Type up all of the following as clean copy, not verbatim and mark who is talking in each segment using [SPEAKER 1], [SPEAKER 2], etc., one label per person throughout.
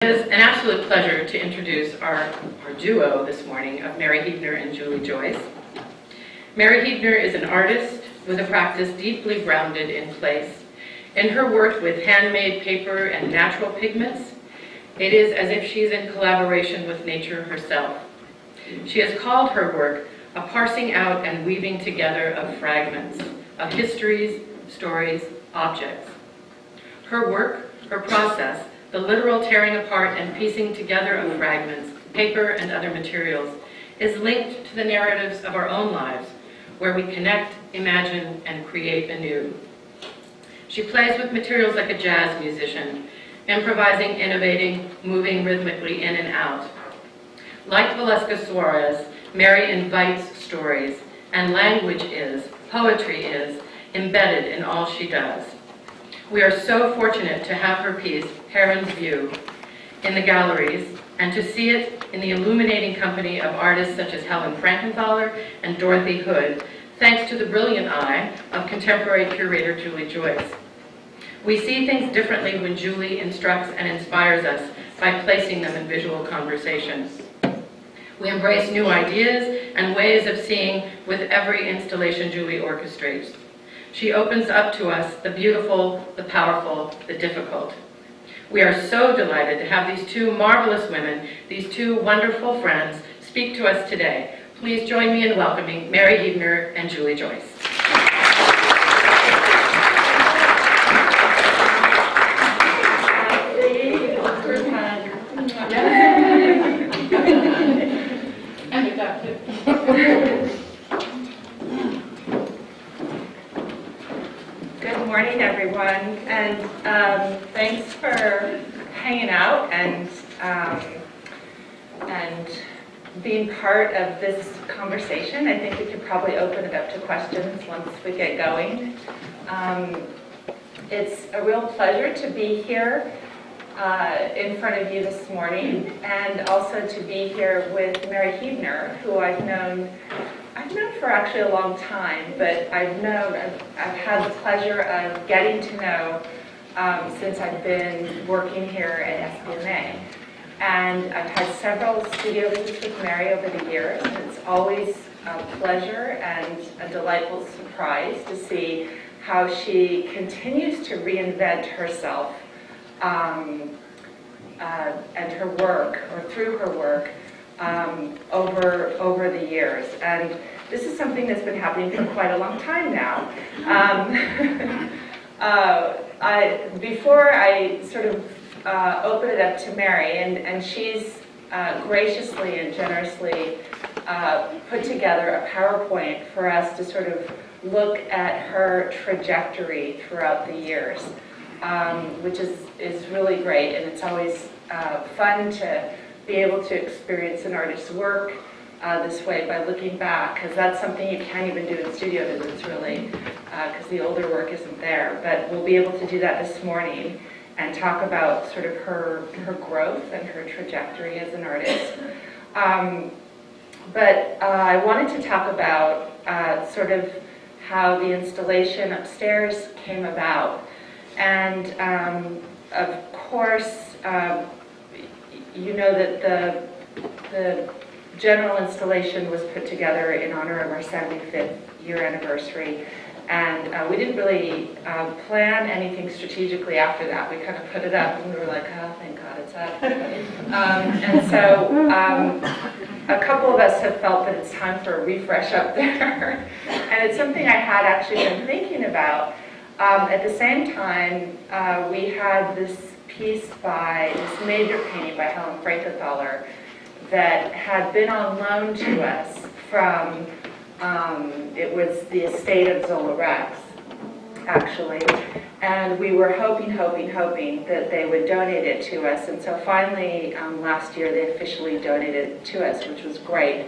[SPEAKER 1] It is an absolute pleasure to introduce our duo this morning of Mary Heebner and Julie Joyce. Mary Heebner is an artist with a practice deeply grounded in place. In her work with handmade paper and natural pigments, it is as if she's in collaboration with nature herself. She has called her work a parsing out and weaving together of fragments, of histories, stories, objects. Her work, her process, the literal tearing apart and piecing together of fragments, paper and other materials, is linked to the narratives of our own lives, where we connect, imagine, and create anew. She plays with materials like a jazz musician, improvising, innovating, moving rhythmically in and out. Like Velasquez Suarez, Mary invites stories, and language is, poetry is, embedded in all she does. We are so fortunate to have her piece, Heron's View, in the galleries, and to see it in the illuminating company of artists such as Helen Frankenthaler and Dorothy Hood, thanks to the brilliant eye of contemporary curator Julie Joyce. We see things differently when Julie instructs and inspires us by placing them in visual conversation. We embrace new ideas and ways of seeing with every installation Julie orchestrates. She opens up to us the beautiful, the powerful, the difficult. We are so delighted to have these two marvelous women, these two wonderful friends, speak to us today. Please join me in welcoming Mary Heebner and Julie Joyce.
[SPEAKER 2] Good morning, everyone, and thanks for hanging out and being part of this conversation. I think we could probably open it up to questions once we get going. It's a real pleasure to be here in front of you this morning, and also to be here with Mary Heebner, who I've known for actually a long time, but I've had the pleasure of getting to know since I've been working here at SBMA. And I've had several studio visits with Mary over the years, and it's always a pleasure and a delightful surprise to see how she continues to reinvent herself and her work, or through her work, over the years. And this is something that's been happening for quite a long time now. Before I sort of open it up to Mary, and she's graciously and generously put together a PowerPoint for us to sort of look at her trajectory throughout the years, which is really great, and it's always fun to be able to experience an artist's work this way by looking back, because that's something you can't even do in studio visits, really, because the older work isn't there. But we'll be able to do that this morning and talk about sort of her growth and her trajectory as an artist. But I wanted to talk about sort of how the installation upstairs came about. And of course, you know that the general installation was put together in honor of our 75th year anniversary, and we didn't really plan anything strategically after that. We kind of put it up and we were like, oh, thank God it's up. And so a couple of us have felt that it's time for a refresh up there, and it's something I had actually been thinking about. At the same time, we had this this major painting by Helen Frankenthaler that had been on loan to us from, it was the estate of Zola Rex, actually, and we were hoping that they would donate it to us, and so finally last year they officially donated it to us, which was great.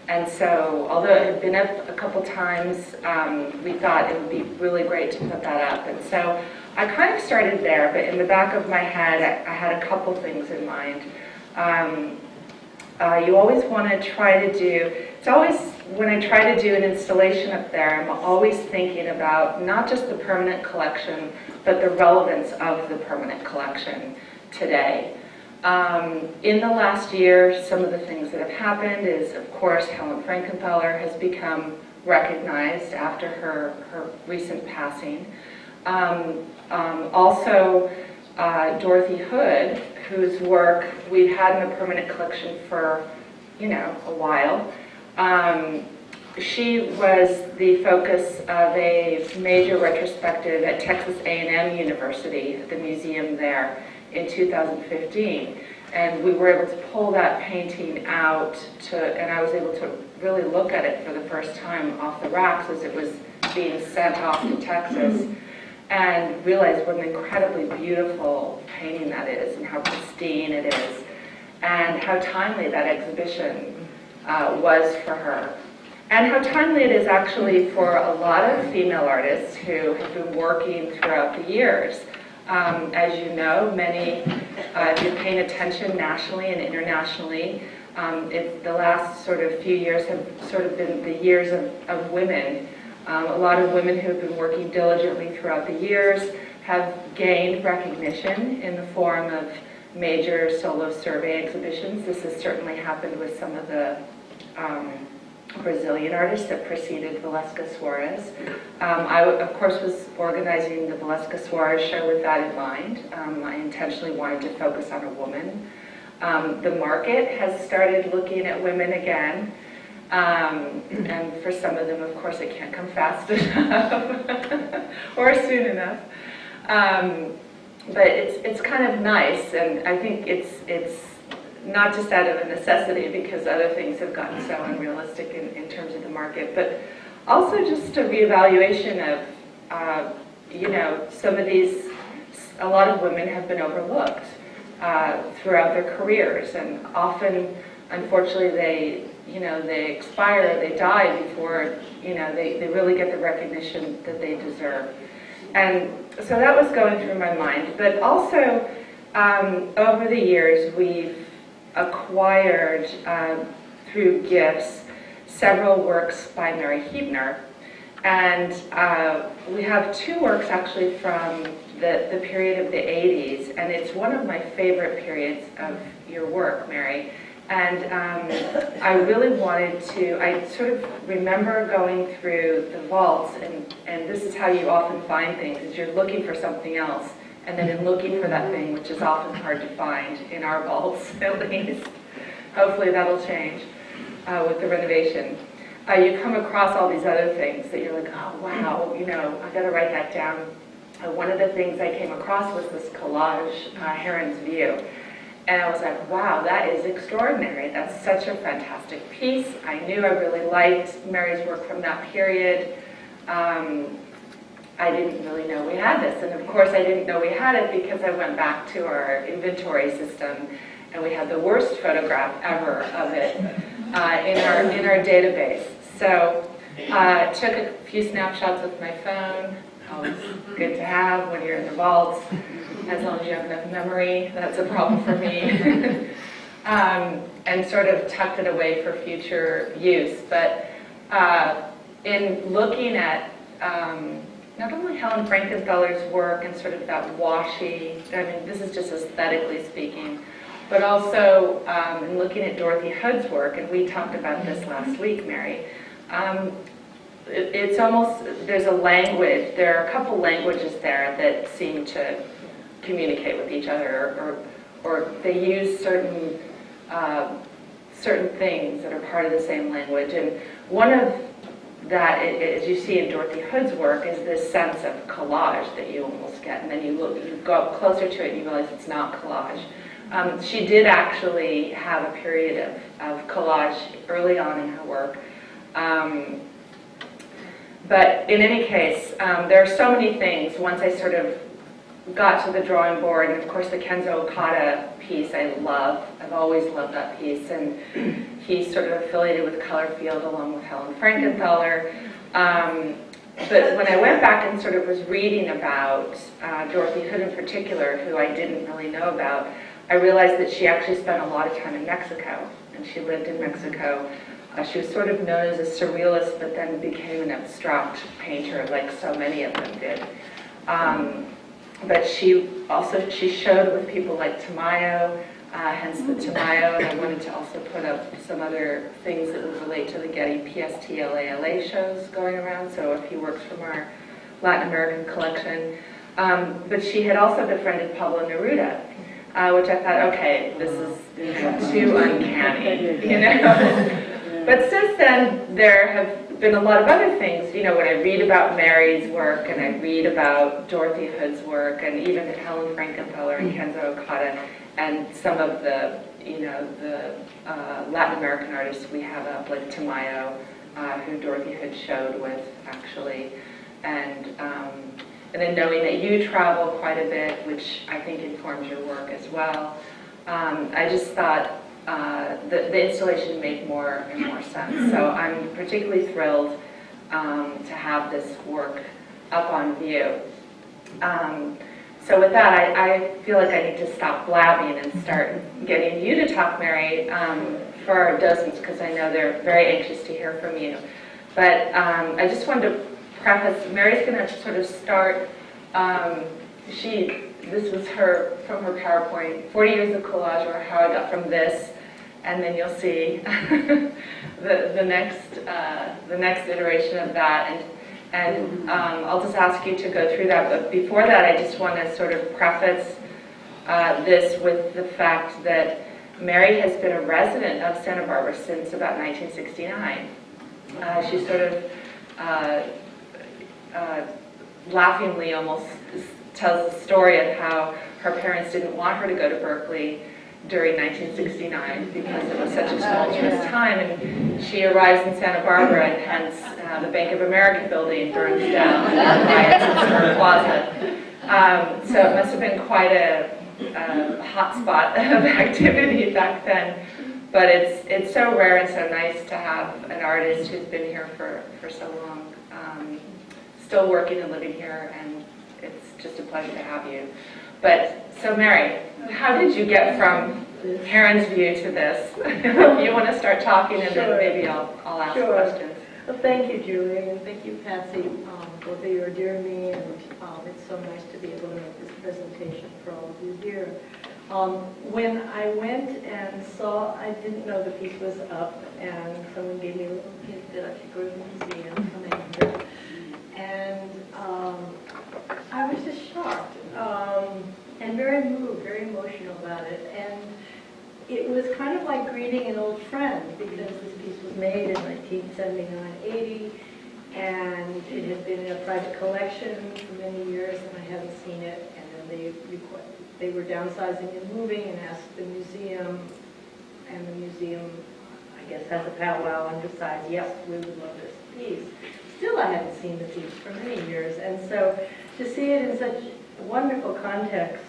[SPEAKER 2] And so, although it had been up a couple times, we thought it would be really great to put that up. And so I kind of started there, but in the back of my head, I had a couple things in mind. You always want to try to do, it's always, when I try to do an installation up there, I'm always thinking about not just the permanent collection, but the relevance of the permanent collection today. In the last year, some of the things that have happened is, of course, Helen Frankenthaler has become recognized after her recent passing. Also, Dorothy Hood, whose work we've had in a permanent collection for, a while. She was the focus of a major retrospective at Texas A&M University, at the museum there, in 2015. And we were able to pull that painting out and I was able to really look at it for the first time off the racks as it was being sent off to Texas, and realize what an incredibly beautiful painting that is, and how pristine it is, and how timely that exhibition was for her. And how timely it is actually for a lot of female artists who have been working throughout the years. As you know, many, if you're paying attention nationally and internationally, the last sort of few years have sort of been the years of women. A lot of women who have been working diligently throughout the years have gained recognition in the form of major solo survey exhibitions. This has certainly happened with some of the Brazilian artists that preceded Valesca Soares. I, of course, was organizing the Valesca Soares show with that in mind. I intentionally wanted to focus on a woman. The market has started looking at women again. And for some of them, of course, it can't come fast enough or soon enough. But it's kind of nice, and I think it's not just out of a necessity because other things have gotten so unrealistic in terms of the market, but also just a reevaluation of, some of these, a lot of women have been overlooked throughout their careers, and often, unfortunately, they expire, they die before, they really get the recognition that they deserve. And so that was going through my mind. But also, over the years, we've acquired, through gifts, several works by Mary Heebner. And we have two works actually from the period of the 80s, and it's one of my favorite periods of your work, Mary. And I really wanted to, I sort of remember going through the vaults, and this is how you often find things, is you're looking for something else, and then in looking for that thing, which is often hard to find in our vaults, at least, hopefully that'll change with the renovation. You come across all these other things that you're like, oh wow, I gotta write that down. One of the things I came across was this collage, Heron's View. And I was like, wow, that is extraordinary. That's such a fantastic piece. I knew I really liked Mary's work from that period. I didn't really know we had this. And of course, I didn't know we had it because I went back to our inventory system, and we had the worst photograph ever of it in our database. So I took a few snapshots with my phone. Always good to have when you're in the vaults. As long as you have enough memory, that's a problem for me. And sort of tucked it away for future use. But in looking at not only Helen Frankenthaler's work and sort of that washy, this is just aesthetically speaking, but also in looking at Dorothy Hood's work, and we talked about this last week, Mary, it's almost, there's a language, there are a couple languages there that seem to communicate with each other, or they use certain things that are part of the same language. And one of that, as you see in Dorothy Hood's work, is this sense of collage that you almost get, and then you go up closer to it and you realize it's not collage. She did actually have a period of collage early on in her work. But in any case, there are so many things. Once I sort of got to the drawing board, and of course the Kenzo Okada piece I love. I've always loved that piece, and he's sort of affiliated with Colorfield along with Helen Frankenthaler. But when I went back and sort of was reading about Dorothy Hood in particular, who I didn't really know about, I realized that she actually spent a lot of time in Mexico, and she lived in Mexico. She was sort of known as a surrealist, but then became an abstract painter, like so many of them did. But she showed with people like Tamayo. hence the Tamayo, and I wanted to also put up some other things that would relate to the Getty PSTLALA shows going around, so a few works from our Latin American collection. But she had also befriended Pablo Neruda, which I thought, okay, this is too uncanny, you know. But since then, there have been a lot of other things. You know, when I read about Mary's work, and I read about Dorothy Hood's work, and even Helen Frankenfeller and Kenzo Okada, and some of the, you know, the Latin American artists we have up, like Tamayo, who Dorothy Hood showed with, actually, and then knowing that you travel quite a bit, which I think informs your work as well, I just thought the installation made more and more sense. So I'm particularly thrilled to have this work up on view. So with that, I feel like I need to stop blabbing and start getting you to talk, Mary, for our docents, because I know they're very anxious to hear from you. But I just wanted to preface, Mary's going to sort of start, this was her, from her PowerPoint, 40 years of collage, or how I got from this, and then you'll see the next iteration of that, and I'll just ask you to go through that. But before that, I just want to sort of preface this with the fact that Mary has been a resident of Santa Barbara since about 1969. She sort of laughingly almost tells the story of how her parents didn't want her to go to Berkeley during 1969 because it was such a tumultuous time, and she arrives in Santa Barbara, and hence the Bank of America building burns down and riots in her plaza. So it must have been quite a hot spot of activity back then. But it's so rare and so nice to have an artist who's been here for so long, still working and living here, and it's just a pleasure to have you. But, so Mary, how did you get from Heron's View to this? You want to start talking, and then maybe I'll ask questions.
[SPEAKER 3] Well, thank you, Julie, and thank you, Patsy, both of you are dear to me, and it's so nice to be able to make this presentation for all of you here. When I went and saw, I didn't know the piece was up, and someone gave me a little hint that I should go to the museum come after. And I was just shocked and very moved, very emotional about it. And it was kind of like greeting an old friend, because this piece was made in 1979-80, and it had been in a private collection for many years, and I hadn't seen it. And then they were downsizing and moving, and asked the museum, and the museum, I guess, has a powwow and decides, yes, we would love this piece. Still, I hadn't seen the piece for many years, and so to see it in such wonderful context,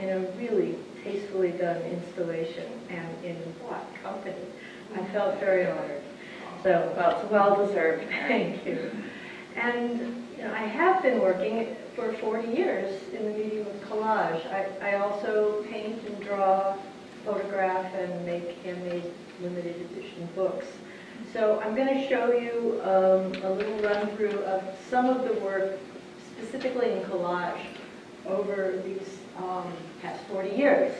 [SPEAKER 3] in a really tastefully done installation, and in what company, I felt very honored. So, well, it's well-deserved. Thank you. And you know, I have been working for 40 years in the medium of collage. I also paint and draw, photograph, and make handmade limited edition books. So I'm going to show you a little run-through of some of the work, specifically in collage, over these past 40 years.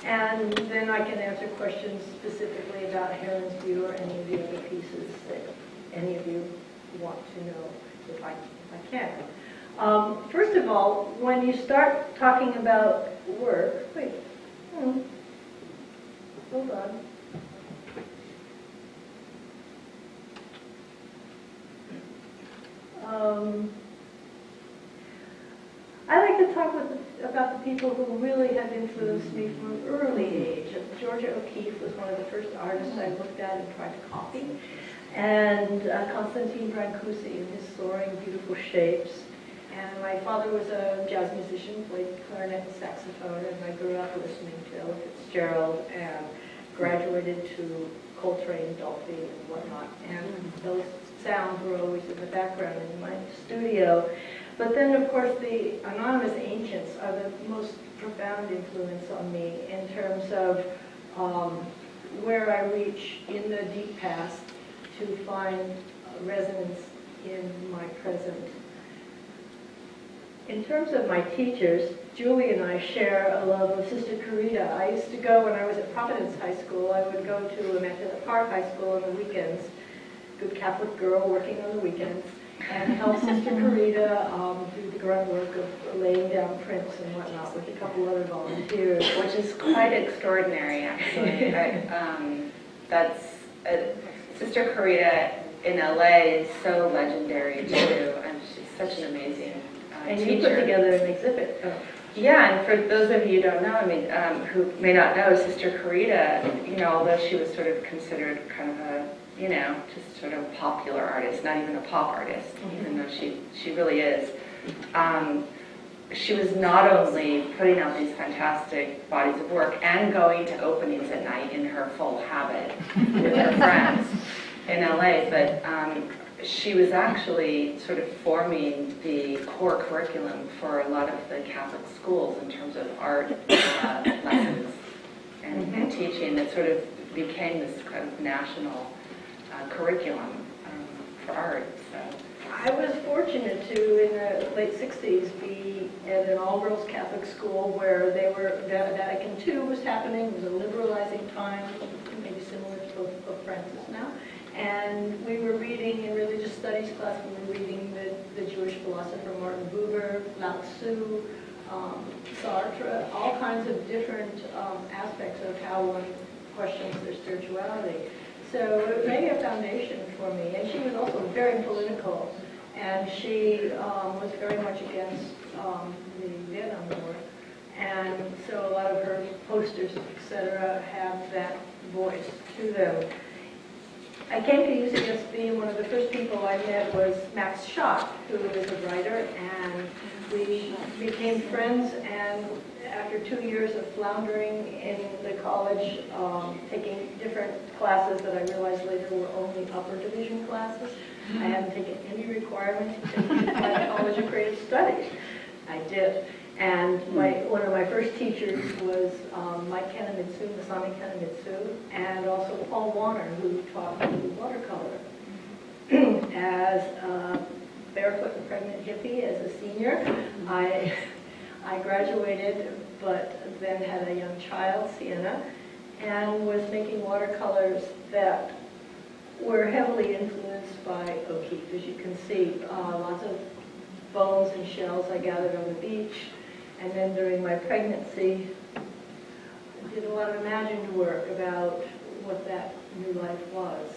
[SPEAKER 3] And then I can answer questions specifically about Heron's View or any of the other pieces that any of you want to know, if I can. First of all, when you start talking about work, hold on. I like to talk about the people who really have influenced me from an early age. Georgia O'Keeffe was one of the first artists I looked at and tried to copy. And Constantine Brancusi in his soaring, beautiful shapes. And my father was a jazz musician, played clarinet and saxophone, and I grew up listening to Ella Fitzgerald and graduated to Coltrane, Dolphy, and whatnot. And those sounds were always in the background in my studio. But then, of course, the anonymous ancients are the most profound influence on me in terms of where I reach in the deep past to find resonance in my present. In terms of my teachers, Julie and I share a love of Sister Carita. I used to go, when I was at Providence High School, I would go to Immaculate Park High School on the weekends, good Catholic girl working on the weekends, and help Sister Carita do the grunt work of laying down prints and whatnot with a couple other volunteers.
[SPEAKER 2] Which is quite extraordinary, actually. Sister Carita in LA is so legendary too, and she's such an amazing
[SPEAKER 3] And
[SPEAKER 2] teacher.
[SPEAKER 3] you put together an exhibit.
[SPEAKER 2] Yeah, and for those of you who don't know, who may not know, Sister Carita, although she was sort of considered kind of a, just sort of popular artist, not even a pop artist, even though she really is. She was not only putting out these fantastic bodies of work and going to openings at night in her full habit with her friends in LA, but she was actually sort of forming the core curriculum for a lot of the Catholic schools in terms of art lessons and teaching that sort of became this kind of national curriculum for art. So.
[SPEAKER 3] I was fortunate to, in the late 60s, be at an all-girls Catholic school where Vatican II was happening. It was a liberalizing time, maybe similar to Pope Francis now. And we were reading in religious studies class, we were reading the Jewish philosopher Martin Buber, Lao Tzu, Sartre, all kinds of different aspects of how one questions their spirituality. So it made a foundation for me. And she was also very political. And she was very much against the Vietnam War. And so a lot of her posters, etc., have that voice to them. I came to UCSB, and one of the first people I met was Max Schott, who is a writer, and we became friends, and after 2 years of floundering in the college, taking different classes that I realized later were only upper division classes. I hadn't taken any requirements to take my College of Creative Studies. I did. And one of my first teachers was Mike Kanemitsu, Masami Kanemitsu, and also Paul Warner, who taught me watercolor. As a barefoot and pregnant hippie, as a senior, I graduated, but then had a young child, Sienna, and was making watercolors that were heavily influenced by O'Keeffe, as you can see. Lots of bones and shells I gathered on the beach. And then during my pregnancy, I did a lot of imagined work about what that new life was.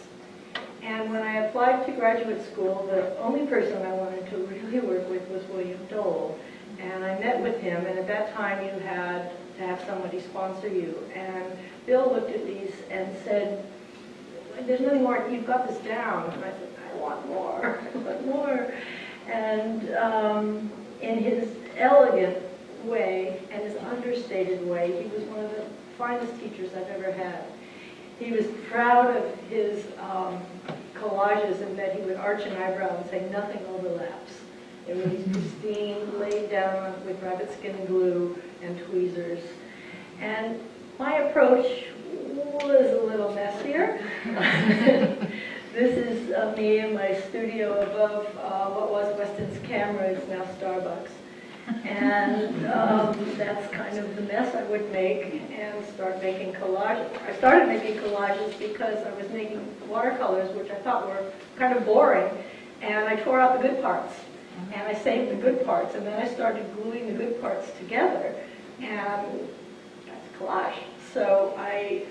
[SPEAKER 3] And when I applied to graduate school, the only person I wanted to really work with was William Dole. And I met with him, and at that time you had to have somebody sponsor you. And Bill looked at these and said, "There's nothing more, you've got this down." And I said, "I want more, I want more." And in his elegant way and his understated way, he was one of the finest teachers I've ever had. He was proud of his collages in that he would arch an eyebrow and say, "Nothing overlaps." It was pristine, laid down with rabbit skin glue and tweezers. And my approach was a little messier. This is me in my studio above what was Weston's Camera, it's now Starbucks. And that's kind of the mess I would make and start making collages. I started making collages because I was making watercolors, which I thought were kind of boring, and I tore out the good parts. And I saved the good parts, and then I started gluing the good parts together, and that's collage. So I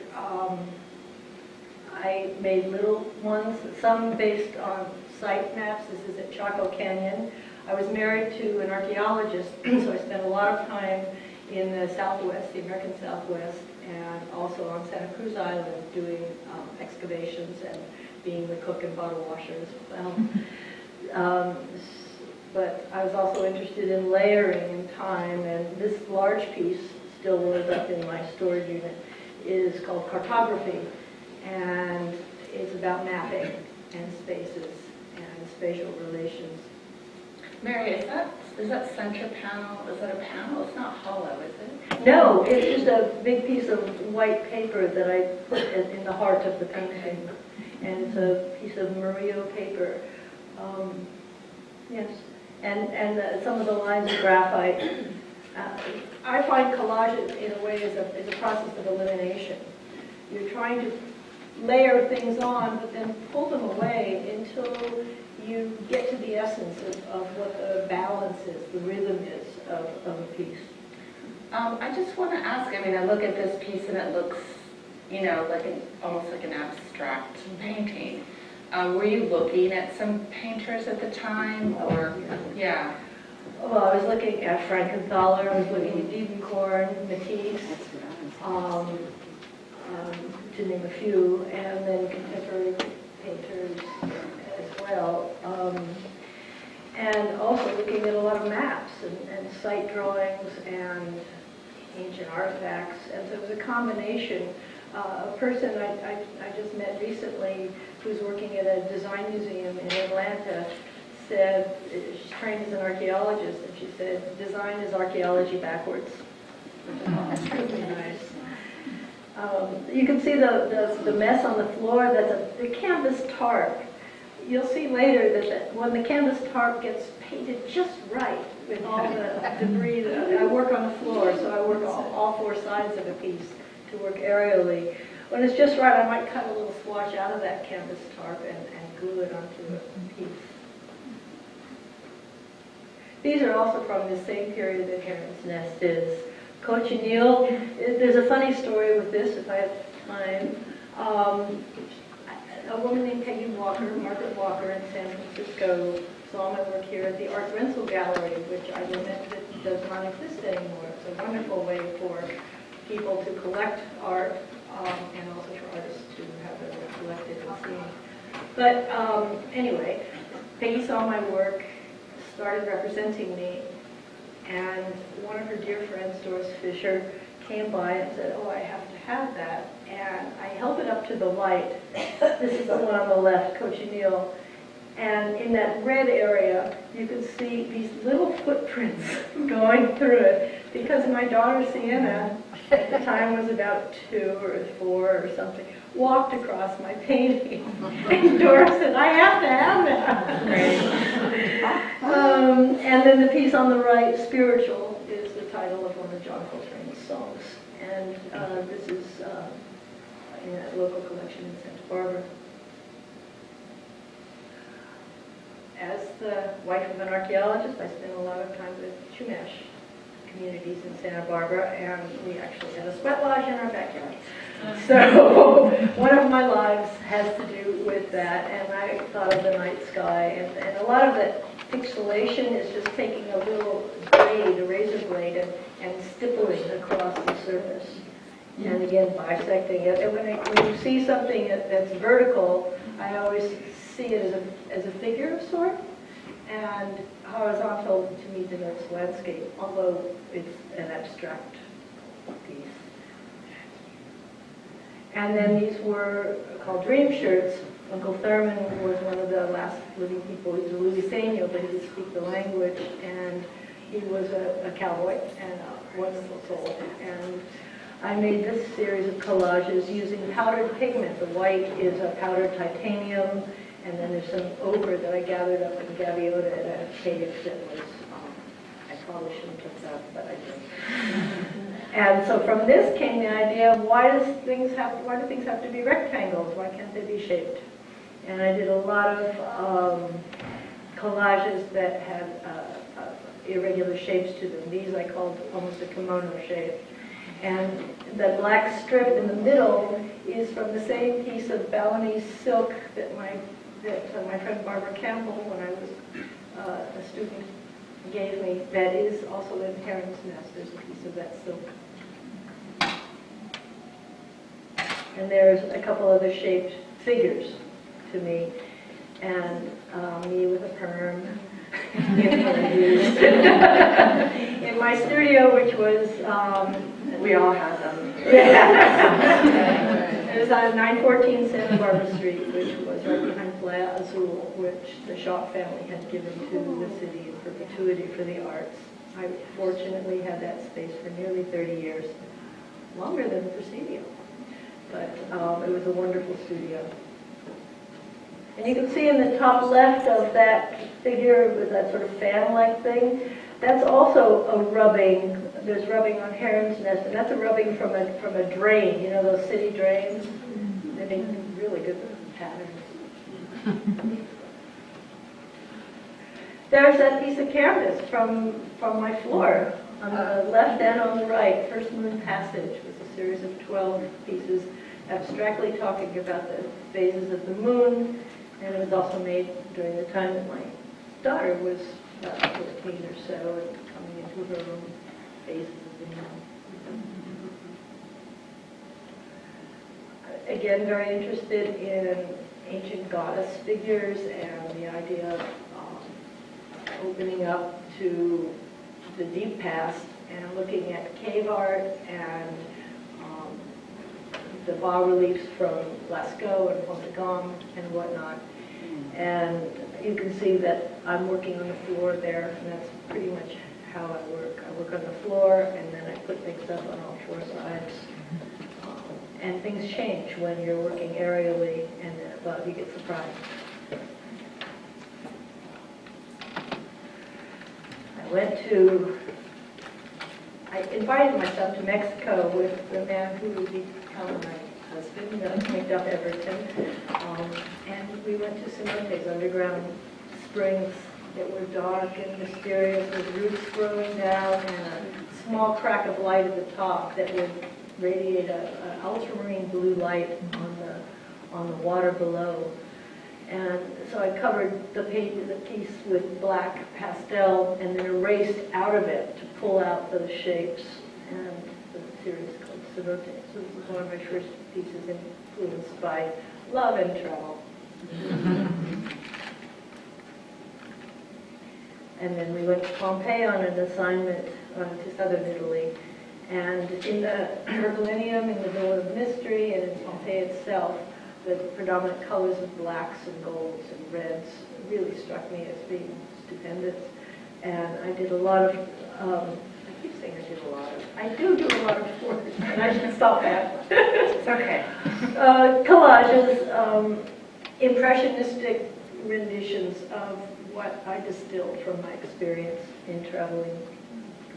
[SPEAKER 3] made little ones, some based on site maps. This is at Chaco Canyon. I was married to an archaeologist, so I spent a lot of time in the Southwest, the American Southwest, and also on Santa Cruz Island doing excavations and being the cook and bottle washer as well. But I was also interested in layering in time, and this large piece still was up in my storage unit, is called Cartography, and it's about mapping and spaces and spatial relations.
[SPEAKER 2] Mary, is that center panel, is that a panel? It's not hollow, is it?
[SPEAKER 3] No, it's just a big piece of white paper that I put in the heart of the painting, and it's a piece of Murillo paper. Yes. and some of the lines of graphite. I find collage in a way is a process of elimination. You're trying to layer things on, but then pull them away until you get to the essence of what the balance is, the rhythm is of a piece.
[SPEAKER 2] I just want to ask, I mean, I look at this piece and it looks, you know, like almost like an abstract painting. Were you looking at some painters at the time, or, yeah?
[SPEAKER 3] Well, I was looking at Frankenthaler, I was looking at Diebenkorn, Matisse, to name a few, and then contemporary painters as well. And also looking at a lot of maps and site drawings and ancient artifacts. And so it was a combination. A person I just met recently who's working at a design museum in Atlanta said, she's trained as an archaeologist, and she said, design is archaeology backwards. That's really nice. You can see the mess on the floor. That's the canvas tarp. You'll see later that when the canvas tarp gets painted just right with all the debris, I work on the floor, so I work all four sides of a piece to work aerially. When it's just right, I might cut a little swatch out of that canvas tarp and glue it onto a piece. These are also from the same period that Heron's Nest is. Cochineal, there's a funny story with this, if I have time. A woman named Peggy Walker, Margaret Walker in San Francisco, saw my work here at the Art Rental Gallery, which I lament that does not exist anymore. It's a wonderful way for people to collect art and also for artists to have their work collected and seen. But anyway, Peggy saw my work, started representing me, and one of her dear friends, Doris Fisher, came by and said, oh, I have to have that. And I held it up to the light. This is the one on the left, Cochineal. And in that red area, you can see these little footprints going through it. Because my daughter, Sienna, at the time was about 2 or 4 or something, walked across my painting. And Doris said, I have to have that. And then the piece on the right, Spiritual, is the title of one of John Coltrane's songs. And this is in a local collection in Santa Barbara. As the wife of an archaeologist, I spent a lot of time with Chumash communities in Santa Barbara, and we actually had a sweat lodge in our backyard. So one of my lives has to do with that, and I thought of the night sky, and a lot of the pixelation is just taking a little blade, a razor blade, and stippling across the surface. And again, bisecting it. And when you see something that's vertical, I always see it as a figure of sort, and horizontal to me denotes landscape, although it's an abstract piece. And then these were called dream shirts. Uncle Thurman was one of the last living people. He was a Louisiano, but he could speak the language, and he was a cowboy and a wonderful soul. And I made this series of collages using powdered pigment. The white is a powdered titanium, and then there's some ochre that I gathered up in Gaviota at a cave that was, I probably shouldn't have that, but I did. And so from this came the idea of why do things have to be rectangles? Why can't they be shaped? And I did a lot of collages that had irregular shapes to them. These I called almost a kimono shape. And the black strip in the middle is from the same piece of Balinese silk that my friend Barbara Campbell, when I was a student, gave me. That is also in Heron's Nest. There's a piece of that silk. And there's a couple other shaped figures to me, and me with a perm in my studio, which was
[SPEAKER 2] We all have them.
[SPEAKER 3] It was on 914 Santa Barbara Street, which was right behind Playa Azul, which the Shaw family had given to the city in perpetuity for the arts. I fortunately had that space for nearly 30 years, longer than the Presidio. But it was a wonderful studio. And you can see in the top left of that figure with that sort of fan-like thing, that's also a rubbing. There's rubbing on heron's nest, and that's a rubbing from a drain. You know those city drains? They make really good patterns. There's that piece of canvas from my floor on the left and on the right. First Moon Passage was a series of 12 pieces abstractly talking about the phases of the moon, and it was also made during the time that my daughter was 14 or so and coming into her own phases of the moon. Again, very interested in ancient goddess figures and the idea of opening up to the deep past and looking at cave art and the bas-reliefs from Lascaux and Pont-de-Gaume and whatnot. And you can see that I'm working on the floor there, and that's pretty much how I work. I work on the floor, and then I put things up on all four sides. And things change when you're working aerially, and well, you get surprised. I invited myself to Mexico with the man who would become my husband, named Duff Everton, and we went to Cenotes, underground springs that were dark and mysterious with roots growing down and a small crack of light at the top that would radiate an ultramarine blue light on the water below. And so I covered the piece with black pastel and then erased out of it to pull out those shapes. And the series called Cenotes. So this was one of my first pieces influenced by love and travel. And then we went to Pompeii on an assignment to southern Italy. And in the Herculaneum, in the Villa of Mystery, and in Pompeii itself, the predominant colors of blacks and golds and reds really struck me as being stupendous. And I did a lot of, I keep saying I do a lot of work, and I should stop that.
[SPEAKER 2] It's okay.
[SPEAKER 3] Collages, impressionistic renditions of what I distilled from my experience in traveling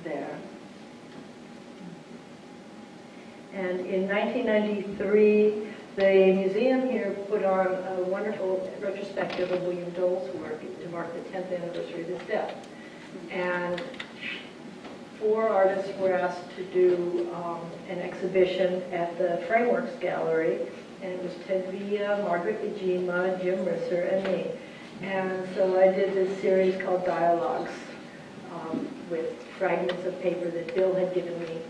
[SPEAKER 3] there. And in 1993, the museum here put on a wonderful retrospective of William Dole's work to mark the 10th anniversary of his death. And 4 artists were asked to do an exhibition at the Frameworks Gallery, and it was Ted Villa, Margaret Ijima, Jim Risser, and me. And so I did this series called Dialogues with fragments of paper that Bill had given me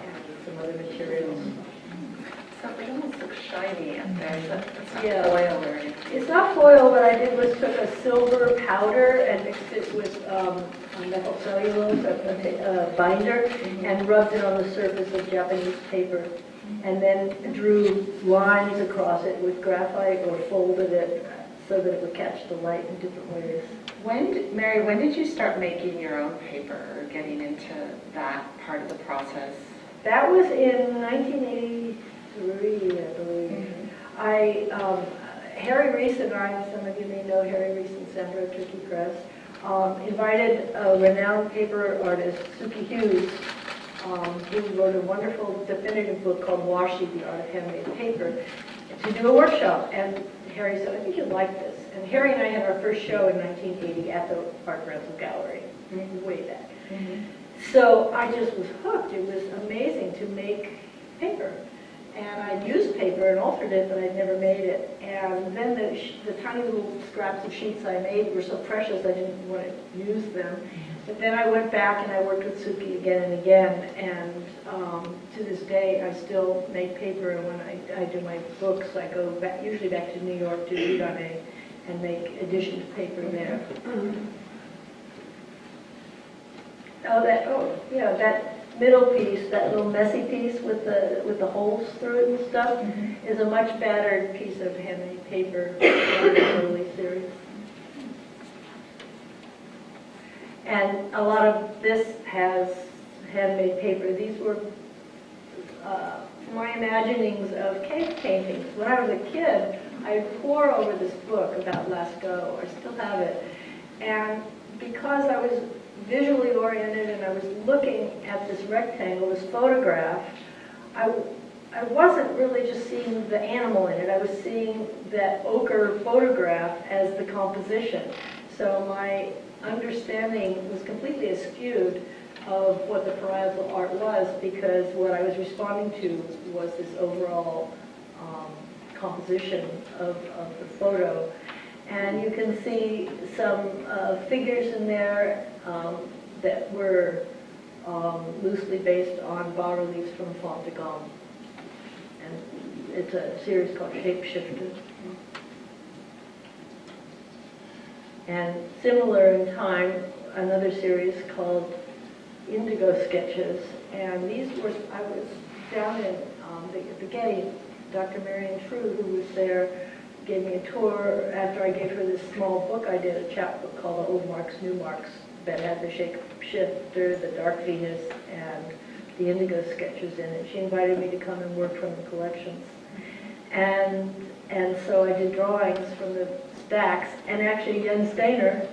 [SPEAKER 3] and some other materials.
[SPEAKER 2] It almost looks shiny up there. It's not
[SPEAKER 3] Yeah.
[SPEAKER 2] foil or anything.
[SPEAKER 3] It's not foil. What I did was took a silver powder and mixed it with methyl cellulose, a binder, and rubbed it on the surface of Japanese paper, and then drew lines across it with graphite or folded it so that it would catch the light in different ways.
[SPEAKER 2] Mary, when did you start making your own paper or getting into that part of the process?
[SPEAKER 3] That was in 1983, I believe. Harry Reese and I, some of you may know Harry Reese and Sandra Turkey Press, invited a renowned paper artist, Suki Hughes, who wrote a wonderful definitive book called Washi, The Art of Handmade Paper, to do a workshop. And Harry said, I think you'd like this. And Harry and I had our first show in 1980 at the Art Rental Gallery, way back. So I just was hooked. It was amazing to make paper. And I'd used paper and altered it, but I'd never made it. And then the tiny little scraps of sheets I made were so precious I didn't want to use them. But then I went back and I worked with Suki again and again. And to this day, I still make paper. And when I do my books, I go back, usually back to New York to read on it and make additions to paper there. That middle piece, that little messy piece with the holes through it and stuff, is a much battered piece of handmade paper from the early series. And a lot of this has handmade paper. These were my imaginings of cave paintings. When I was a kid, I pore over this book about Lascaux. I still have it. And because I was visually oriented and I was looking at this rectangle, this photograph, I wasn't really just seeing the animal in it. I was seeing that ochre photograph as the composition. So my understanding was completely askewed of what the parietal art was, because what I was responding to was this overall composition of the photo. And you can see some figures in there that were loosely based on bas-reliefs from Font de Gomme. And it's a series called Shapeshifted. And similar in time, another series called Indigo Sketches. And these were, I was down in the Getty, Dr. Marion True, who was there, gave me a tour after I gave her this small book I did, a chapbook called Old Marks, New Marks, that had the Shapeshifter, the Dark Venus, and the Indigo Sketches in it. She invited me to come and work from the collections. And so I did drawings from the stacks, and actually Jens Steiner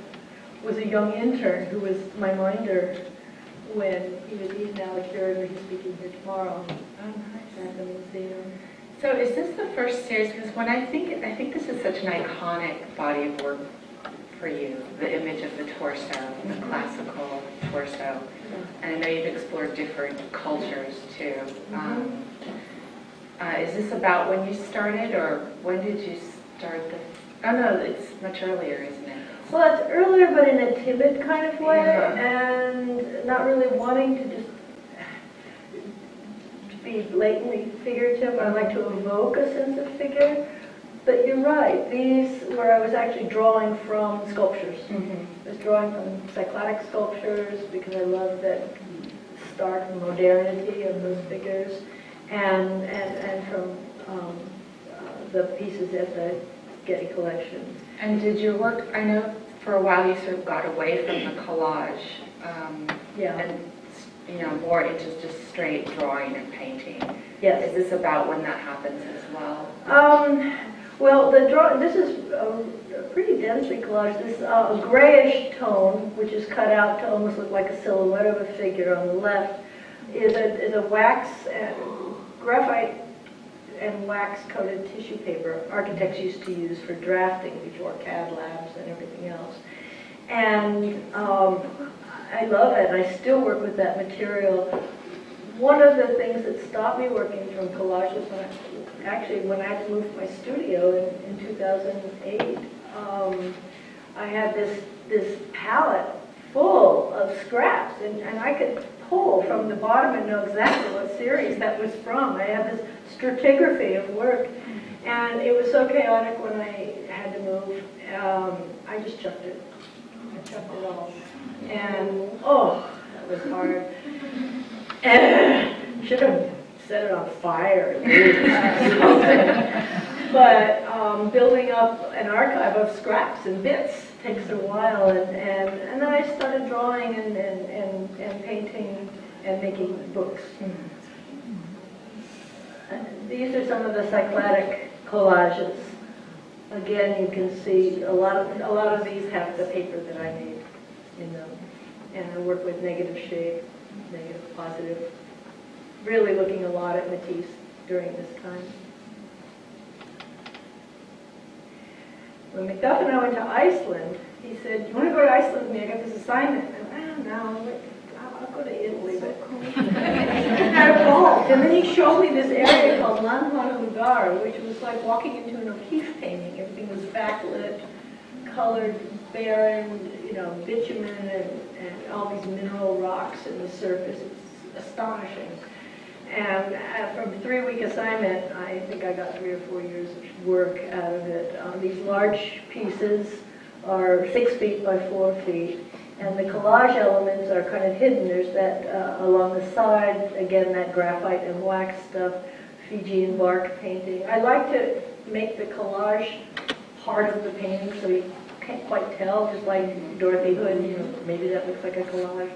[SPEAKER 3] was a young intern who was my minder when he's now a curator. He's speaking here tomorrow at the museum.
[SPEAKER 2] So is this the first series? Because when I think this is such an iconic body of work for you, the image of the torso, the classical torso. And I know you've explored different cultures too. Is this about when you started, or when did you start this? Oh no, it's much earlier, isn't it?
[SPEAKER 3] Well, it's earlier, but in a timid kind of way, and not really wanting to just be blatantly figurative. I like to evoke a sense of figure. But you're right, these where I was actually drawing from sculptures. I was drawing from cycladic sculptures because I love that stark modernity of those figures, and from the pieces at the Getty collection.
[SPEAKER 2] And did your work, I know for a while you sort of got away from the collage, and more into just straight drawing and painting.
[SPEAKER 3] Yes.
[SPEAKER 2] Is this about when that happens as well?
[SPEAKER 3] Well, this is a pretty densely collaged. This grayish tone, which is cut out to almost look like a silhouette of a figure on the left, is a wax and graphite and wax-coated tissue paper architects used to use for drafting before CAD labs and everything else. And I love it, and I still work with that material. One of the things that stopped me working from collage was when I had to move to my studio in 2008. I had this palette full of scraps, and I could pull from the bottom and know exactly what series that was from. I had this stratigraphy of work, and it was so chaotic when I had to move. I just chucked it. I chucked it all. And, that was hard. And should have set it on fire. But building up an archive of scraps and bits takes a while. And then I started drawing and painting and making books. These are some of the cycladic collages. Again, you can see a lot of these have the paper that I made in them. And I work with negative shape, negative, positive, really looking a lot at Matisse during this time. When Macduff and I went to Iceland, he said, "You want to go to Iceland with me? I got this assignment." And no, I'll go to Italy. But I evolved. And then he showed me this area called Landhugar, which was like walking into an O'Keeffe painting. Everything was backlit, colored, barren, bitumen and all these mineral rocks in the surface. It's astonishing. And from a 3-week assignment, I think I got 3 or 4 years of work out of it. These large pieces are 6 feet by 4 feet. And the collage elements are kind of hidden. There's that along the side, again, that graphite and wax stuff, Fijian bark painting. I like to make the collage part of the painting so you can't quite tell, just like Dorothy Hood, maybe that looks like a collage.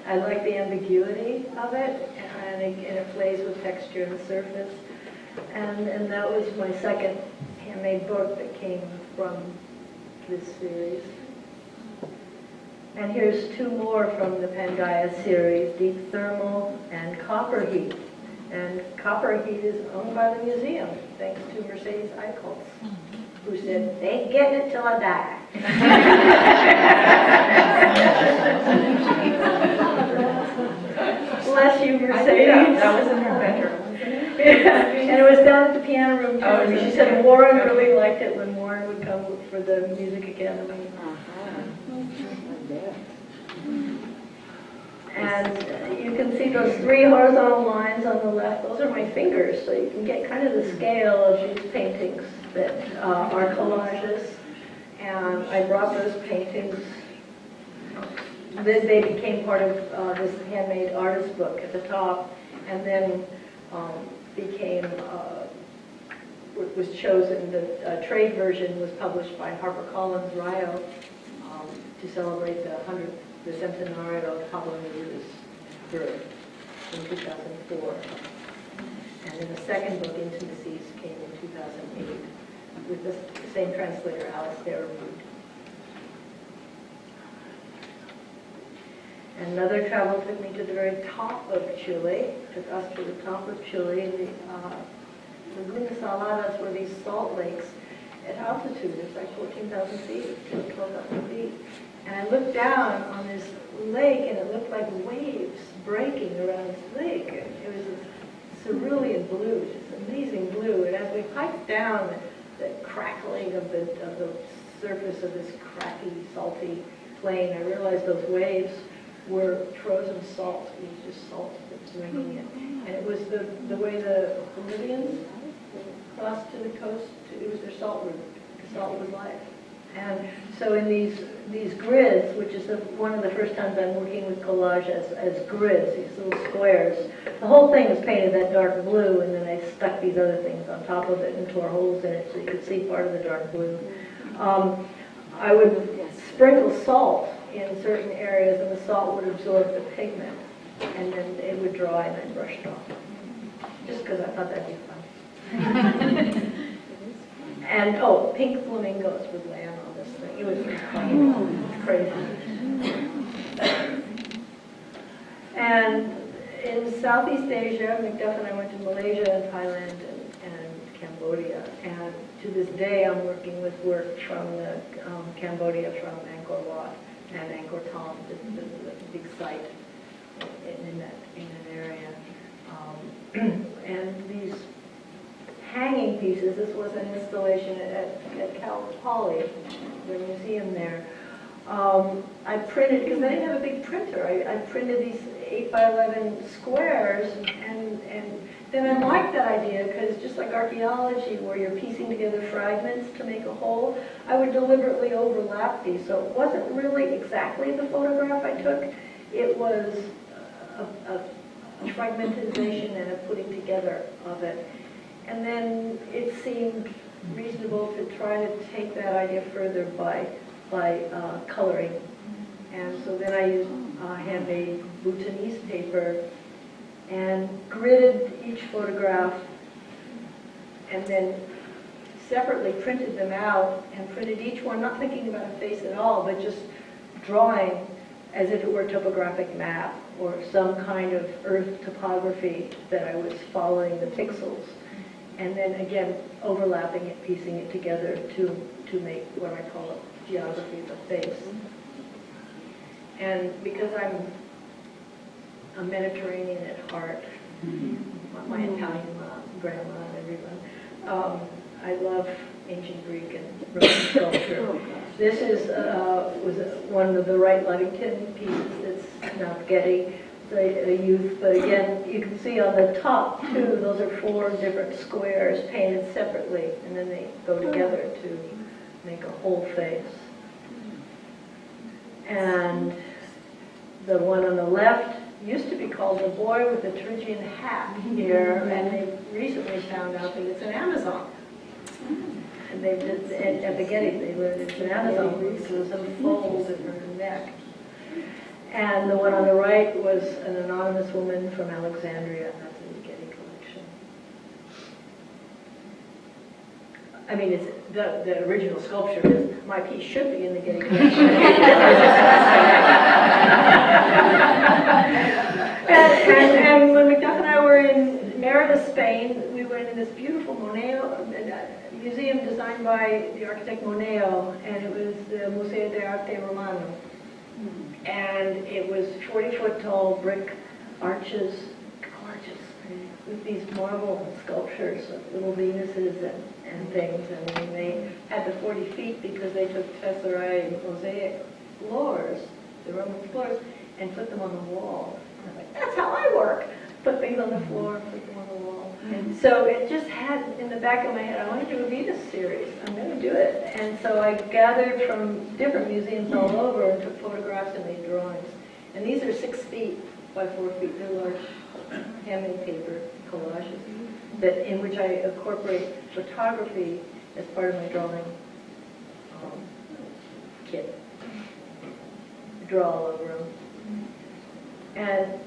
[SPEAKER 3] I like the ambiguity of it, and it plays with texture and surface. And that was my second handmade book that came from this series. And here's two more from the Pangaea series, Deep Thermal and Copper Heat. And Copper Heat is owned by the museum, thanks to Mercedes Eichholz, who said, "They ain't getting it till I die." Bless you, Mercedes.
[SPEAKER 2] That was in her bedroom.
[SPEAKER 3] And it was down at the piano room too. She said Warren really liked it when Warren would come for the Music Academy. And you can see those three horizontal lines on the left. Those are my fingers, so you can get kind of the scale of these paintings that are collages. And I brought those paintings. They became part of this handmade artist book at the top, and then was chosen. The trade version was published by HarperCollins Rio to celebrate the centenario of Pablo Neruda's birth in 2004. And then the second book, Intimacies, came in 2008 with the same translator, Alistair Root. Another travel took me to the very top of Chile, took us to the top of Chile. The Laguna Saladas were these salt lakes at altitude. It's like 14,000 feet, 12,000 feet. And I looked down on this lake, and it looked like waves breaking around this lake. It was this cerulean blue, just amazing blue. And as we hiked down, the crackling of the surface of this cracky, salty plain, I realized those waves were frozen salt. It was just salt that was ringing it. And it was the way the Bolivians crossed to the coast. It was their salt route. Salt was life. And so in these grids, which is one of the first times I'm working with collage as grids, these little squares, the whole thing was painted that dark blue, and then I stuck these other things on top of it and tore holes in it so you could see part of the dark blue. I would sprinkle salt in certain areas, and the salt would absorb the pigment, and then it would dry, and I brushed off. Just because I thought that'd be fun. And, pink flamingos would land on this thing. It was crazy. And in Southeast Asia, Macduff and I went to Malaysia and Thailand and Cambodia. And to this day, I'm working with work from Cambodia, from Angkor Wat and Angkor Thom, the big site in that area. And these hanging pieces, this was an installation at Cal Poly, the museum there. I printed, because I didn't have a big printer, I printed these 8 by 11 squares, and then I liked that idea, because just like archaeology, where you're piecing together fragments to make a whole, I would deliberately overlap these, so it wasn't really exactly the photograph I took, it was a fragmentization and a putting together of it. And then it seemed reasonable to try to take that idea further by coloring. And so then I used handmade Bhutanese paper and gridded each photograph, and then separately printed them out and printed each one, not thinking about a face at all, but just drawing as if it were a topographic map or some kind of earth topography that I was following the pixels. And then again, overlapping it, piecing it together to make what I call a geography of the face. And because I'm a Mediterranean at heart, my Italian grandma and everyone, I love ancient Greek and Roman sculpture. This was one of the Wright Ludington pieces that's now Getty. A youth, but again, you can see on the top too, those are 4 different squares painted separately, and then they go together to make a whole face. And the one on the left used to be called The Boy with the Phrygian Hat here, and they recently found out that it's an Amazon. And they did, at the Getty, they learned it's an Amazon because of some folds in her neck. And the one on the right was an anonymous woman from Alexandria, and that's in the Getty collection. I mean, it's the original sculpture is, my piece should be in the Getty collection. and when Macduff and I were in Merida, Spain, we went in this beautiful Moneo museum designed by the architect Moneo, and it was the Museo de Arte Romano. And it was 40-foot tall brick arches, gorgeous, with these marble sculptures of little Venuses and things. And I mean, they had the 40 feet because they took tesserae mosaic floors, the Roman floors, and put them on the wall. And I was like, that's how I work. Put things on the floor, put them on the wall. And so it just had in the back of my head, I want to do a Venus series. I'm going to do it. And so I gathered from different museums all over and took photographs and made drawings. And these are 6 feet by 4 feet. They're large handmade paper collages in which I incorporate photography as part of my drawing kit. Draw all over them. And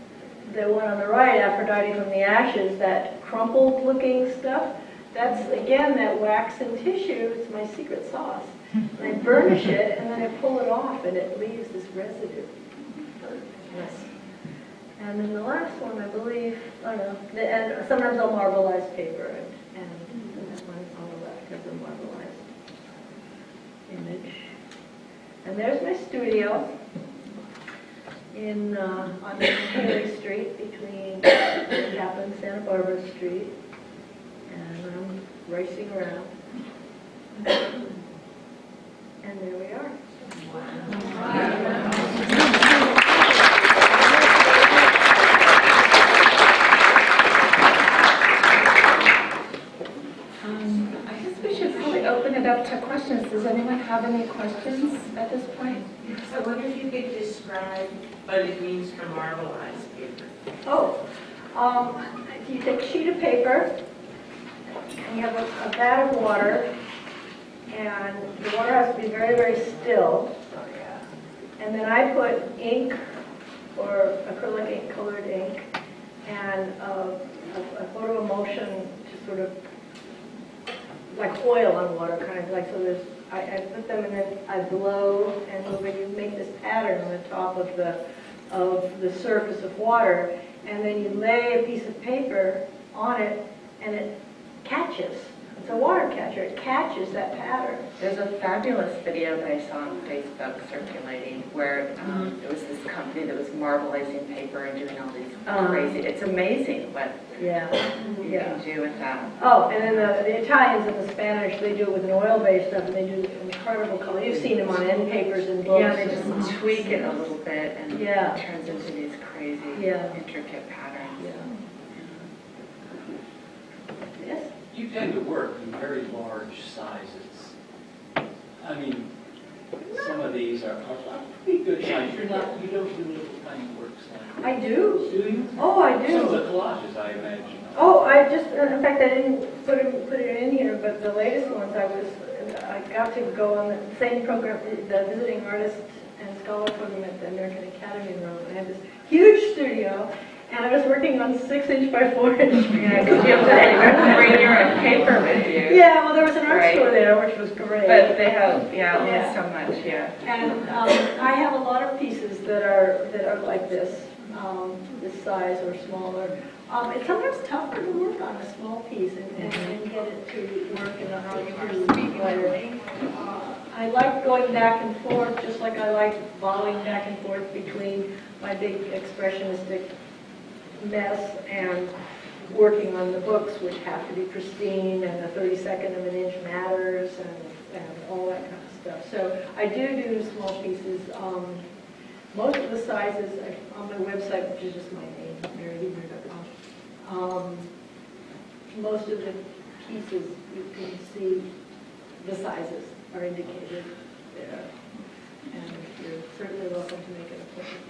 [SPEAKER 3] the one on the right, Aphrodite from the Ashes, that crumpled looking stuff, that's again that wax and tissue. It's my secret sauce. And I burnish it and then I pull it off and it leaves this residue. Yes. And then the last one, I believe, I don't know, and sometimes I'll marbleize paper and that one's on the left has a marbleized image. And there's my studio on Haley Street between Kaplan and Santa Barbara Street, and I'm racing around, and there we are.
[SPEAKER 2] I guess we should probably open it up to questions. Does anyone have any questions at this point?
[SPEAKER 4] I wonder if you could describe what it means to marbleize paper.
[SPEAKER 3] Oh, you take a sheet of paper, and you have a vat of water, and the water has to be very, very still. And then I put ink or acrylic ink, colored ink, and a photo emulsion to sort of like oil on water, kind of like, so there's, I put them and then I blow, and when you make this pattern on the top of the surface of water, and then you lay a piece of paper on it, and it catches. It's a water catcher. It catches that pattern.
[SPEAKER 2] There's a fabulous video that I saw on Facebook circulating where it was this company that was marbleizing paper and doing all these crazy. It's amazing what you can do with that.
[SPEAKER 3] Oh, and then the Italians and the Spanish, they do it with an oil-based stuff, and they do incredible color. You've seen them on end papers and books.
[SPEAKER 2] Yeah, they just tweak it a little bit, and it turns into these crazy, intricate patterns.
[SPEAKER 3] Yes?
[SPEAKER 5] You tend to work in very large sizes. I mean, some of these are pretty good size. You don't do little tiny works like
[SPEAKER 3] I
[SPEAKER 5] that.
[SPEAKER 3] do.
[SPEAKER 5] Do you?
[SPEAKER 3] Oh, I
[SPEAKER 5] Some of
[SPEAKER 3] do.
[SPEAKER 5] the collages, I imagine.
[SPEAKER 3] Oh, I just, in fact, I didn't put it in here, but the latest ones I got to go on the same program, the Visiting Artist and Scholar program at the American Academy in Rome. I had this huge studio, and I was working on 6" by 4".
[SPEAKER 2] Yeah, because you have to bring your own paper with you.
[SPEAKER 3] Yeah, well, there was an art store there, which was great.
[SPEAKER 2] But they have, only so much,
[SPEAKER 3] And I have a lot of pieces that are like this size or smaller. It's sometimes tougher to work on a small piece and get it to work in a how-to-do. I like going back and forth, just like I like volleying back and forth between my big expressionistic mess and working on the books, which have to be pristine, and the 32nd of an inch matters, and all that kind of stuff. So I do small pieces. Most of the sizes on my website, which is just my name, maryheebner.com. Most of the pieces you can see the sizes are indicated there, and you're certainly welcome to make an appointment.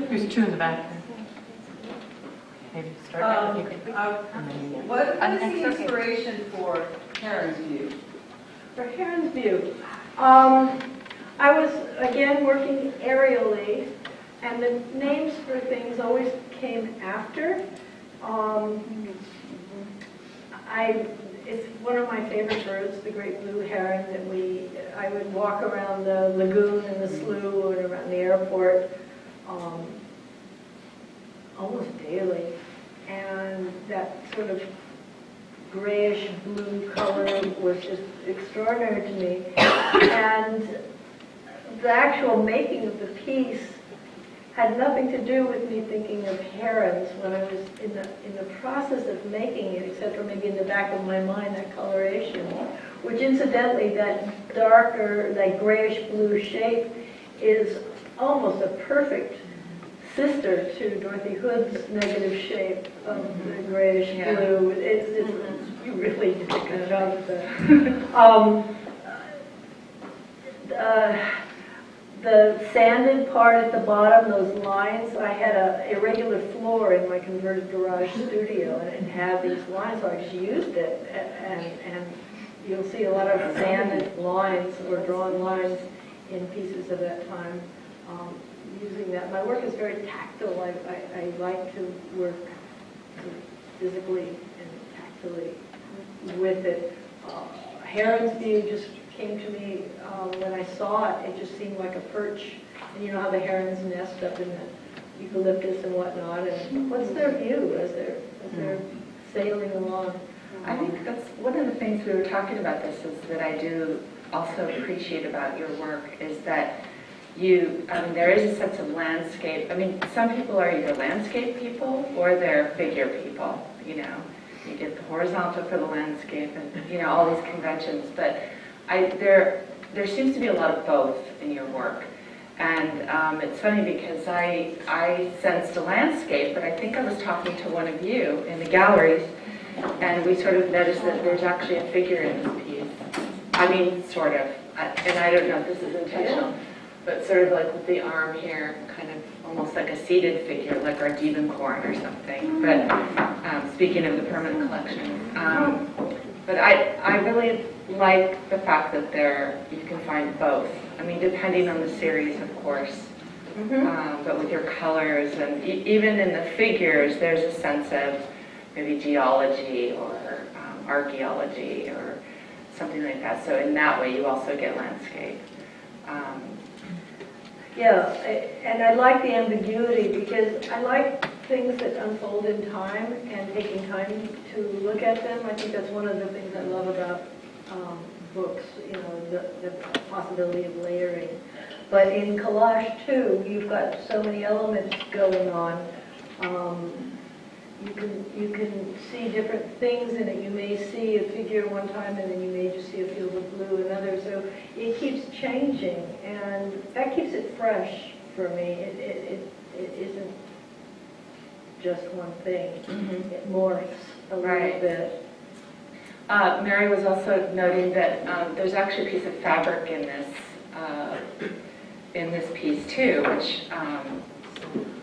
[SPEAKER 1] There's 2 in the back. Maybe start with you.
[SPEAKER 6] What was the inspiration for Karen's view?
[SPEAKER 3] For Heron's View, I was, again, working aerially, and the names for things always came after. It's one of my favorite birds, the great blue heron, that I would walk around the lagoon and the slough and around the airport almost daily. And that sort of grayish blue color was just extraordinary to me. And the actual making of the piece had nothing to do with me thinking of herons when I was in the process of making it, except for maybe in the back of my mind that coloration, which incidentally that darker, that grayish blue shape is almost a perfect sister to Dorothy Hood's negative shape of the grayish blue. You really did a good job of that. The sanded part at the bottom, those lines, I had an irregular floor in my converted garage studio, and it had these lines, so I just used it. And you'll see a lot of sanded lines or drawn lines in pieces of that time using that. My work is very tactile. I like to work physically and tactily with it. Heron's View just came to me when I saw it. It just seemed like a perch. And you know how the herons nest up in the eucalyptus and whatnot. And what's their view as they're sailing along?
[SPEAKER 2] I think that's one of the things we were talking about this is that I do also appreciate about your work is that there is a sense of landscape. I mean, some people are either landscape people or they're figure people, you know. You get the horizontal for the landscape and, you know, all these conventions. But there seems to be a lot of both in your work. And it's funny because I sensed a landscape, but I think I was talking to one of you in the galleries, and we sort of noticed that there's actually a figure in this piece. I mean, sort of. And I don't know if this is intentional, but sort of like with the arm here, kind of almost like a seated figure, like our Diebenkorn or something. But speaking of the permanent collection. But I really like the fact that you can find both. I mean, depending on the series, of course, but with your colors and even in the figures, there's a sense of maybe geology or archaeology or something like that. So in that way, you also get landscape.
[SPEAKER 3] And I like the ambiguity because I like things that unfold in time and taking time to look at them. I think that's one of the things I love about books, you know, the possibility of layering. But in collage too, you've got so many elements going on. You can see different things in it. You may see a figure one time and then you may just see a field of blue another. So it keeps changing and that keeps it fresh for me. It isn't just one thing. It morphs a little bit.
[SPEAKER 2] Mary was also noting that there's actually a piece of fabric in this piece too, which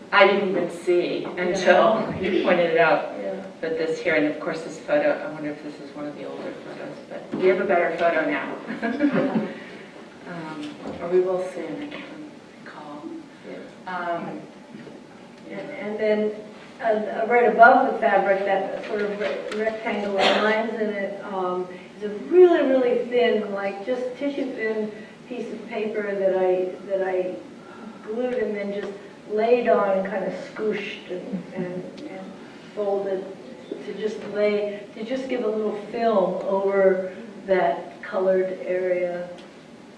[SPEAKER 2] I didn't even see until you pointed it out. But this here, and of course this photo, I wonder if this is one of the older photos, but we have a better photo now. Or we will soon, I can't recall.
[SPEAKER 3] And then right above the fabric, that sort of rectangular lines in it is a really, really thin, like just tissue thin piece of paper that I glued and then just laid on and kind of scooshed and folded to just give a little film over that colored area,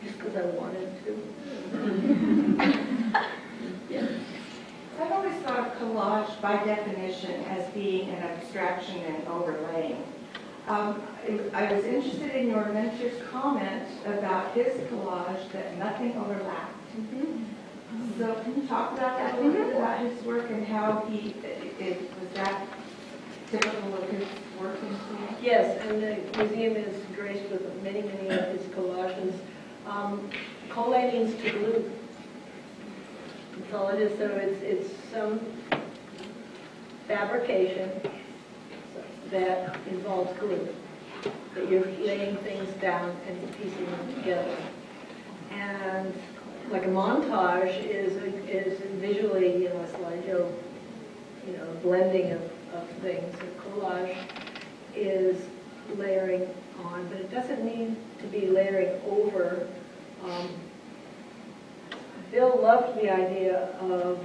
[SPEAKER 3] just because I wanted to.
[SPEAKER 6] I've always thought of collage by definition as being an abstraction and overlaying. I was interested in your mentor's comment about his collage that nothing overlapped. So can you talk about that a little bit, about his work and how was that typical of his work in Sweden?
[SPEAKER 3] Yes, and the museum is graced with many, many of his collages. Collage means to glue. That's all it is. So it's some fabrication that involves glue. that you're laying things down and piecing them together. And like a montage is visually, a slideshow, blending of things. A collage is layering on, but it doesn't need to be layering over. Bill loved the idea of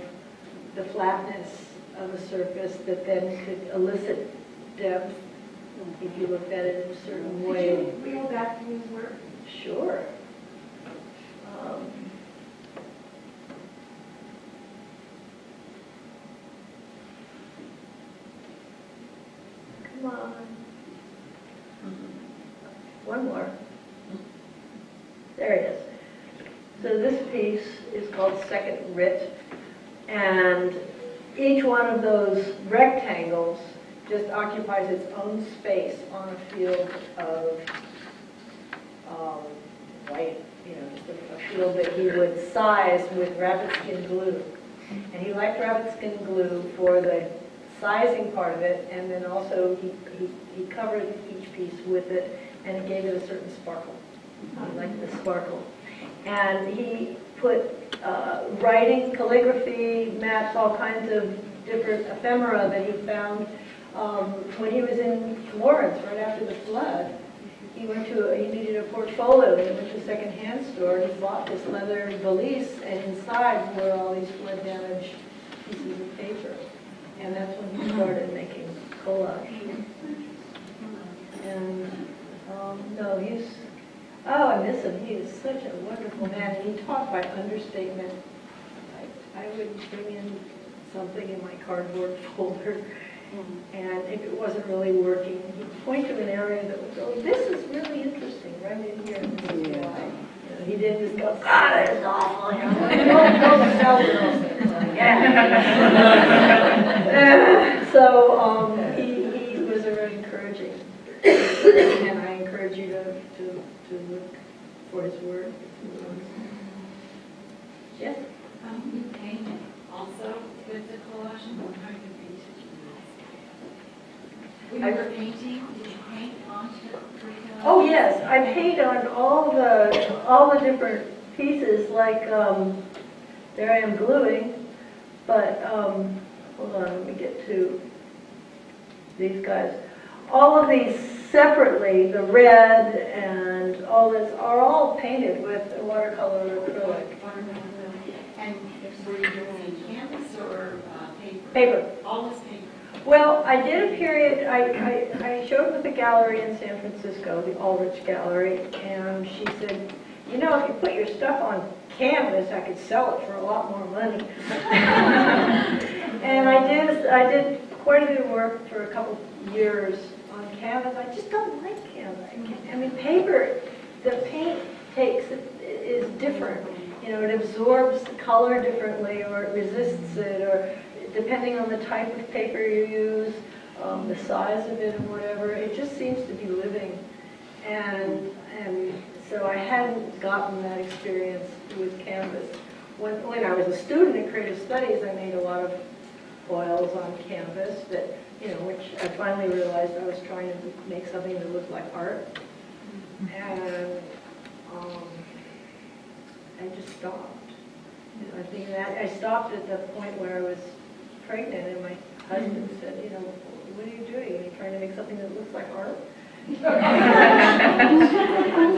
[SPEAKER 3] the flatness of a surface that then could elicit depth if you looked at it in a certain way.
[SPEAKER 6] Could you reel back to his work?
[SPEAKER 3] Sure. Come on. One more. There it is. So this piece is called Second Writ, and each one of those rectangles just occupies its own space on a field of white, just a field that he would size with rabbit skin glue. And he liked rabbit skin glue for the sizing part of it, and then also he covered each piece with it, and it gave it a certain sparkle. I liked the sparkle. And he put writing, calligraphy, maps, all kinds of different ephemera that he found when he was in Florence right after the flood. He needed a portfolio. He went to a second-hand store. He bought this leather valise, and inside were all these flood-damaged pieces of paper. And that's when he started making collage. And I miss him. He is such a wonderful man, and he taught by understatement. I would bring in something in my cardboard folder, and if it wasn't really working, he'd point to an area that would go, this is really interesting, right in here, and this is why. He didn't just go, God, it's awful. So he was very encouraging, and I encourage you to look for his work. Yes?
[SPEAKER 7] You paint also with the collage and what kind of paint? When you were painting, did you paint onto the curriculum?
[SPEAKER 3] Oh yes, I paint on all the different pieces. Like there I am gluing, but hold on, let me get to these guys. All of these separately, the red and all this, are all painted with watercolor or acrylic.
[SPEAKER 7] And were you doing canvas or paper?
[SPEAKER 3] Paper.
[SPEAKER 7] Always paper.
[SPEAKER 3] Well, I did a period, I showed with a gallery in San Francisco, the Aldrich Gallery, and she said, if you put your stuff on canvas, I could sell it for a lot more money. And I did quite a bit of work for a couple years on canvas. I just don't like canvas. I mean, paper, the paint is different. It absorbs the color differently, or it resists it, or depending on the type of paper you use, the size of it, or whatever. It just seems to be living. And so I hadn't gotten that experience with canvas. When I was a student in creative studies, I made a lot of oils on canvas that, which I finally realized I was trying to make something that looked like art. And I just stopped. I think that I stopped at the point where I was pregnant, and my husband said, what are you doing? Are you trying to make something that looks like art?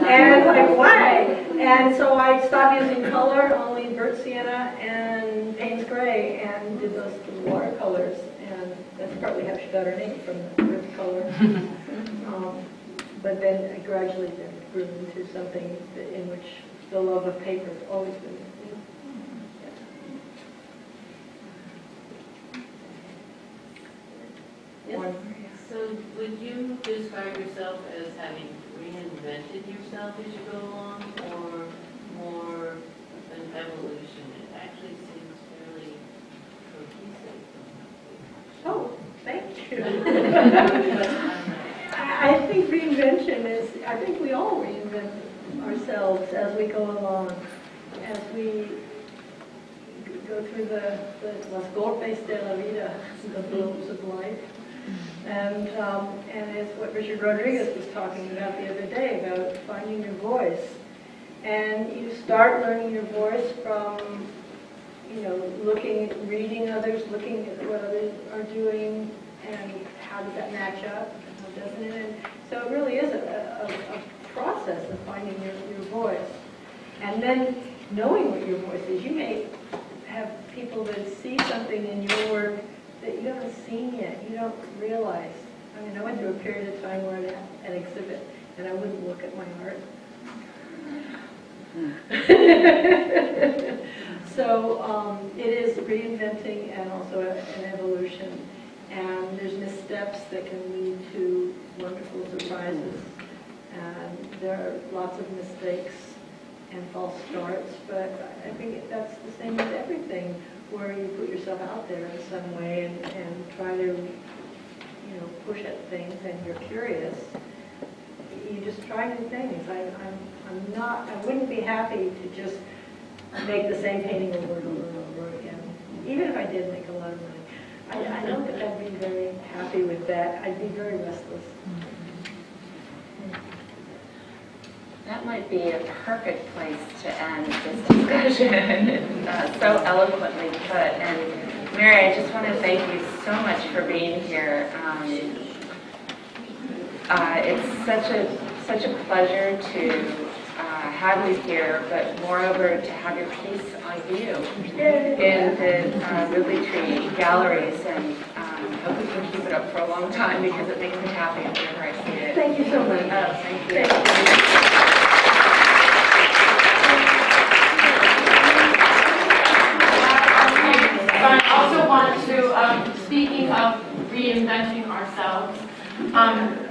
[SPEAKER 3] And like, why? And so I stopped using color, only burnt sienna and Payne's gray, and did those watercolors. And that's partly how she got her name, from the burnt color. But then I gradually grew into something in which the love of paper has always been with me. Yes?
[SPEAKER 4] So would you describe yourself as having reinvented yourself as you go along, or more an evolution? It actually seems fairly cohesive.
[SPEAKER 3] Oh, thank you. I think reinvention I think we all reinvent ourselves as we go along, as we go through the las golpes de la vida, the blows of life. And it's what Richard Rodriguez was talking about the other day, about finding your voice. And you start learning your voice from, reading others, looking at what others are doing, and how does that match up, and how doesn't it? And so it really is a process of finding your voice. And then knowing what your voice is. You may have people that see something in your work that you haven't seen yet, you don't realize. I mean, I went through a period of time where I had an exhibit, and I wouldn't look at my art. So it is reinventing and also an evolution. And there's missteps that can lead to wonderful surprises. And there are lots of mistakes and false starts, but I think that's the same with everything, where you put yourself out there in some way and try to, push at things, and you're curious. You just try new things. I wouldn't be happy to just make the same painting over and over and over again, even if I did make a lot of money. I don't think I'd be very happy with that. I'd be very restless.
[SPEAKER 2] That might be a perfect place to end this discussion. It's so eloquently put. And Mary, I just want to thank you so much for being here. It's such a pleasure to have you here, but moreover to have your piece on view in the Ridley Tree galleries. And I hope we can keep it up for a long time, because it makes me happy whenever I see it.
[SPEAKER 3] Thank you so much.
[SPEAKER 2] Thank you.
[SPEAKER 1] I also want to, speaking of reinventing ourselves,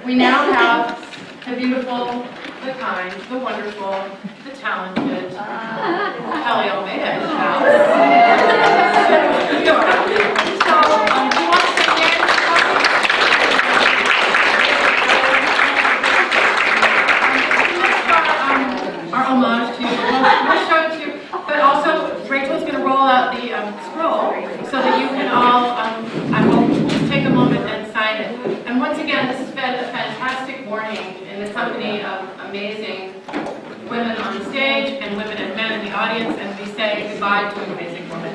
[SPEAKER 1] we now have the beautiful, the kind, the wonderful, the talented Kelly Omega in the house. So, do you want to sit there? Our homage to you. We'll show it to you, but also Rachel's going to roll out the scroll so that you can all, I will just take a moment and sign it. And once again, this has been a fantastic morning in the company of amazing women on stage and women and men in the audience, and we say goodbye to an amazing woman.